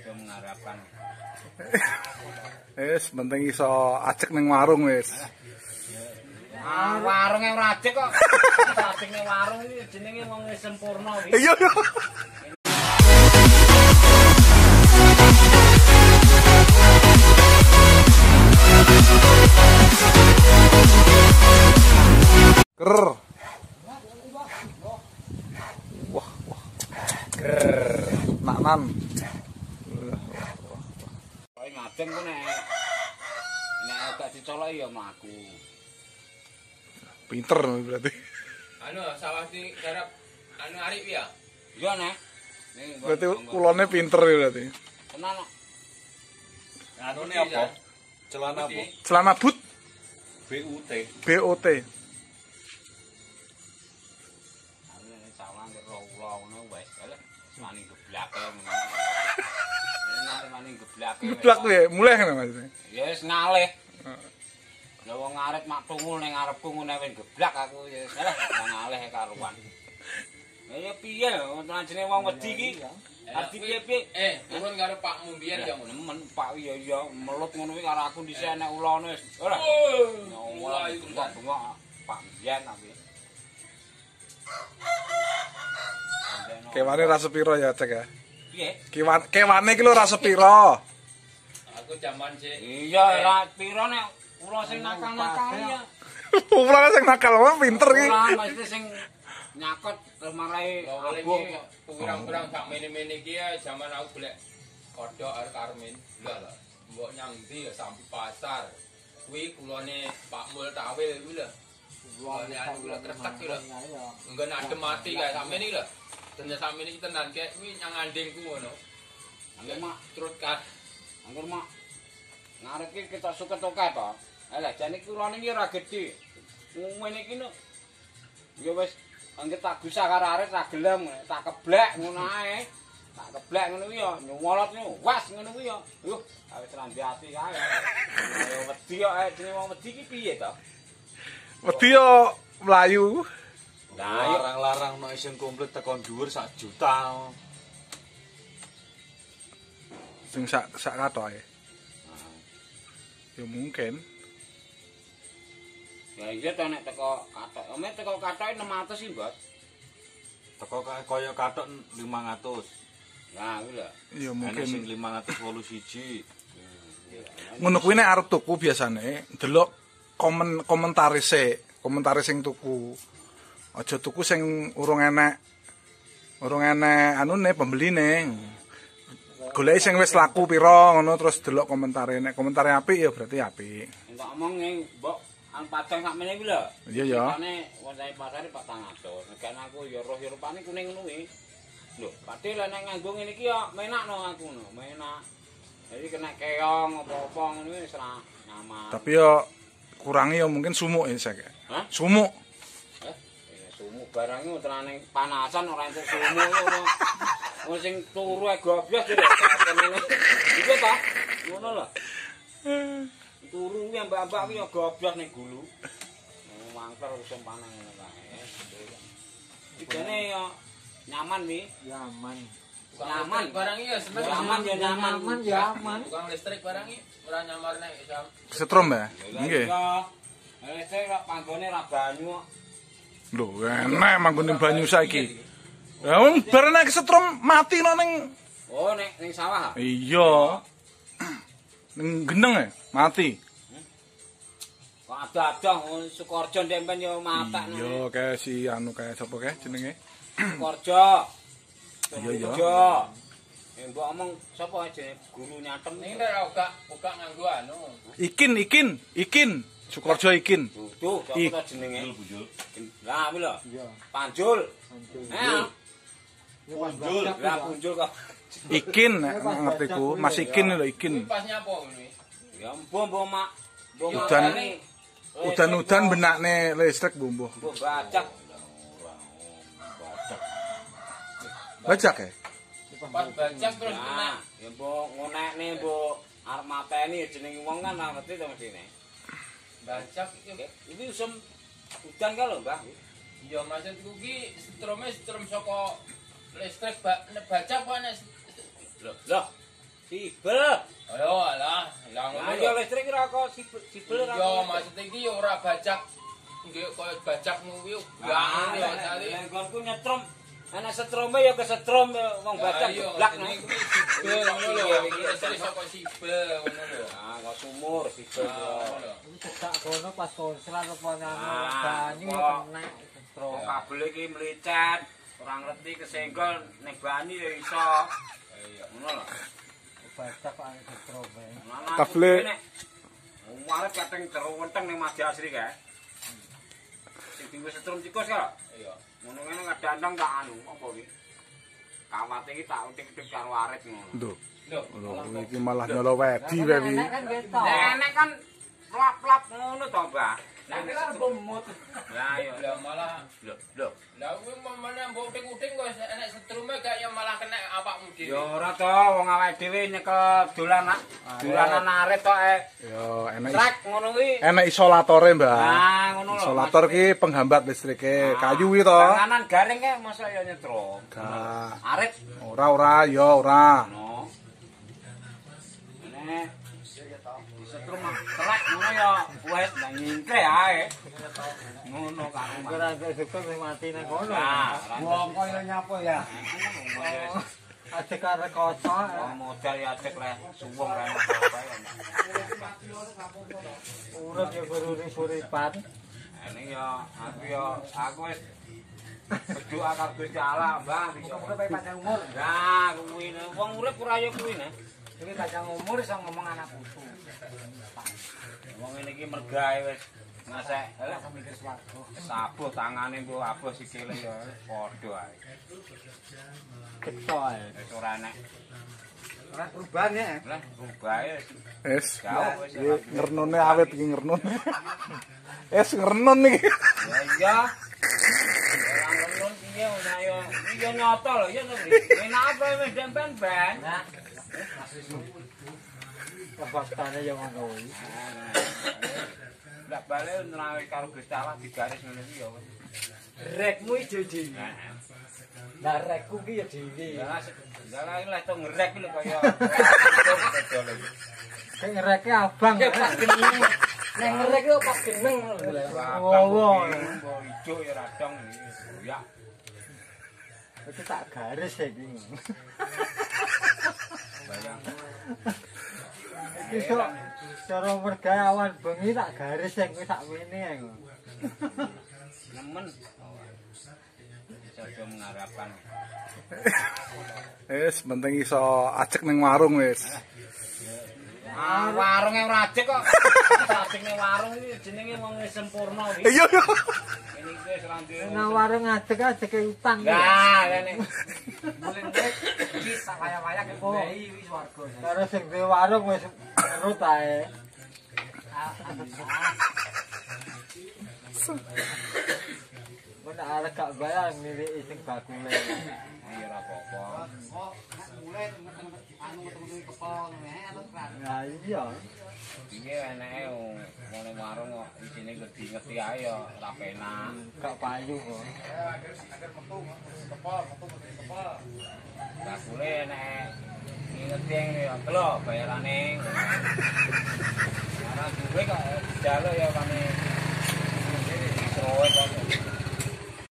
itu mengharapkan. Wis penting iso ajek ning warung wis. Warunge ora ajek kok. Ajek ning warung iki jenenge wong wis sempurna iki. Iya. Ker. Wah. Ker. Naknan. Kok ngadeng ku nek gak dicoloki ya mlaku. Pinter berarti. Anu sawah di garap anu arep ya. Iya nek. Berarti ulone pinter berarti. Tenan. Anu ne apa? Celana apa? Celana but BUT. BOT. Sawang karo ula ngono wis. Lah wani geblake ngono. Enak wani geblake. Geblak kuwi mulai ngene maksudnya. Ya wis ngalih. Lah wong arep mak tungul ning ngarepku ngene wis geblak aku ya wis ngalih karuan. Lah ya piye anjene wong wedi iki? Arti piye-piye? Turun karo Pakmu mbiyen ya ngono. Nemen Pak ya melut ngono kuwi karo aku dhisik enek ulane wis. Ora. Ula iku Bengok Pak mbiyen tapi. Kewane ra sepiro ya, Cek ya. Piye? Kewane iki lho ra sepiro. aku jaman sik. Iya, ora piro nek ula sing nakal-nakal ya. Ula sing nakal wae pinter iki. Ora mesti sing nyakot terus marai Awalnya kurang-kurang sak mene-mene iki ya jaman aku golek kodhok arek Karmin. Lah mbok nyang ndi ya sampe pasar. Kuwi kulone Pak Mul Tawil kuwi lho. Kulone anu kula kretek iki lho. Enggen adem mati kae sampe iki lho. Tenan sampe iki tenan kae kuwi nyang andingku ngono. Angger mak, Trut kan. angger mak. Ngarep iki kita suket oke to. Lah jane kulone iki ora gedhe. Ngene iki no. Ya wis angger tak gusah karo arek ra gelem, tak keblek ngono ae. Tak keblek ngono kuwi ya nyolot niku. Was ngono kuwi ya. Yuh, awet rambi ati kae. Ya wedi kok jenenge wong wedi iki piye to? Wedi yo mlayu. Lah yo Larang-larang no isin komplit tekan dhuwur 1 juta. Sing sak katoke. Ya mungkin. ya iya to nek teko kathok. Ome teko kathoke 600 sih, Mbak. Teko kaya kathok 500. Nah, kuwi lho. Ya Ana mungkin. sing 581. Ngono kuwi nek arep tuku biasane delok komentare sik, komentare sing tuku. Aja tuku sing urung enek anune pembeline. Goleki sing wis laku pira ngono terus delok komentare. Nek komentare apik ya berarti apik. Entuk omong ning mbok an padang sakmene kuwi lho. Iya ya. Ane wonten pasare 400. Nek aku ya roh ya rupane kuning ngono kuwi. Lho, padhe lek nek nganggo ngene iki ya menakno aku no, menak. Jadi kena keong apa-apa ngono wis ora nyaman. Tapi ya kurangi ya mungkin sumuk ya Sek. Hah? Sumuk. Sumuk barang iki terane panasan ora entuk sumuk ngono. Wong sing turu ae gobyos iki lho. Iku ta? Ngono lho. Turu kuwi mbak-mbak kuwi ya gobyos ning gulu. Mangker usum panang ngono kae. Digene ya nyaman wi. Nyaman Barang iki ya seneng. Nyaman ya nyaman. Tukang listrik barang iki ora nyamar nek Setrum ya? Nggih. Listrik kok panggone ra banyu kok. Lho, enak manggon banyu saiki. Ya wong barene kesetrum mati no ning Oh, ning sawah. iya. Ning geneng ya mati. Kok ada-ada Sukorjo ndempen yo matak. Iya kayak si anu kayak sapa kae jenenge? Sukorjo. Iya iya. Mbok omong sapa jenenge guru nyatem ning ora buka nganggo anu. Ikin. Sukorjo Ikin. Duduh, sapa to jenenge? Lah kuwi lho. Iya. Panjul. Panjul. Lah punjul kok. Ikin ngertiku, Mas Ikin lho Ikin. Pas nyapa ngono. Ya mbok mak. Udan-udan benakne listrik mbok. Mbok bacak. Bajak ya? Pas bajak terus kena. Nah, ya mbok ngonekne mbok arep mateni jenenge wong kan ora ngerti to mesine. Bajak iki. Iki usum udan ka lho, Mbah. Iya maksudku ki strum saka listrik bajak apa nek Loh. Sibel. Ayo alah, lah ngono Ayo lho. listrik ora kok sibel ora. Yo maksud iki yo ora bajak. Nggih koyo bajak kuwi Ya, yo tadi. nggonku nyetrum. Ana setrome ya kesetrum wong bajak blak nang iki sibel ngono lho. Iki asli saka sibel ngono lho. Ah, kok sumur sibel. cedak kono pas konslan apa nang Ah, banyu kok. kena Wong kabel iki mlecet, ora ngerti kesenggol ning banyu ya iso. Iya. Ngono lho. bajak kok setrome. Kabel- Umaret kateng terwenteng ning Madya Asri kae. Sing dienggo setrum tikus kok. Iya. Ngono ngene kadang tak anu apa iki? Kawate iki tak utik-utik karo arit ngono. Duh, Lho. iki malah nyolo wedi wae wi. Nek kan ketok. Nek kan plap-plap ngono to, Mbah. Nek kan bumut. Lah yo. Lah malah Lho. lah kuwi mamane mbok uting-uting kok enek setrume gak ya malah kena awakmu dhewe. Yo ora to, wong awake dhewe nyekel dolanan arit tok Yo enek trek ngono kuwi. enek isolatore, Mbak. Nah, ngono lho. Isolator ki penghambat listrike. Kayu ki to. Panganan garing kae mosok yo nyetrum. Gak. Arit Ora yo ora. no. Nek disetrum trek ngono yo wis nang nyingkre ae. Ngono karo Ora suka sing mati nang kono. Nah, Wong koyo nyapa ya. Aja karo kosong. modal ya cek le suwung kae apa ya. Urip ya berurip-uripan. Ini aku wis berdoa karo Gusti Allah, Mbah. Muga-muga bae panjang umur. Nah, kuwi wong urip ora ya kuwi nah. Iki panjang umur iso ngomong anak putu. Wong ngene iki mergawe wis ngasek Lah mikir swarga. sabuh tangane mbok abuh sikile ya padha ae. Ketok ae. Wis ora enek. Ora perubahan ya. Lah rubahe Wis. jauh wis. Iki ngernone awet iki ngernone. Es ngernon iki. Ya iya. Orang ngelun piye ora ya. Iki yo nyoto lho ya to. Enak apa wis ben-ben. Nah. Kebaktane yang ngono kuwi. Lah bale nerawi karo Gusti Allah digaris ngene iki ya. Rekmu ijo dhewe. Lah rekku ki ya dhewe. Lah lah to ngerek lho kaya. Sing ngereke abang. Pas geneng. Nek ngerek yo pas geneng lho. Wow. Ijo ya radong iki. Ya. Itu tak garis iki. Bayang. Iki sok cara mergawe bengi tak garis sing kuwi sak mene ae. Nemen. Coba mengharapkan. Wis penting iso ajek ning warung wis. Warunge ora ajek kok. Ajekne warung iki jenenge wong wis sempurna iki. Iya yo. Ini wis ora duwe. Nang warung adek-adeke utang. Lah, lene. Mulih iki sak kaya-kaya kebehi wis warga. Karo sing duwe warung wis nurut ae. Mun arek gak bayar niliki sing bakule. Iya ora apa-apa. Nah iya. Iki eneke ngene warung kok isine ngerti ae ya ora penak. Gak payu kok. Bakule enek ngerti ya lho bayarane. Ora duwe kok jalo ya kene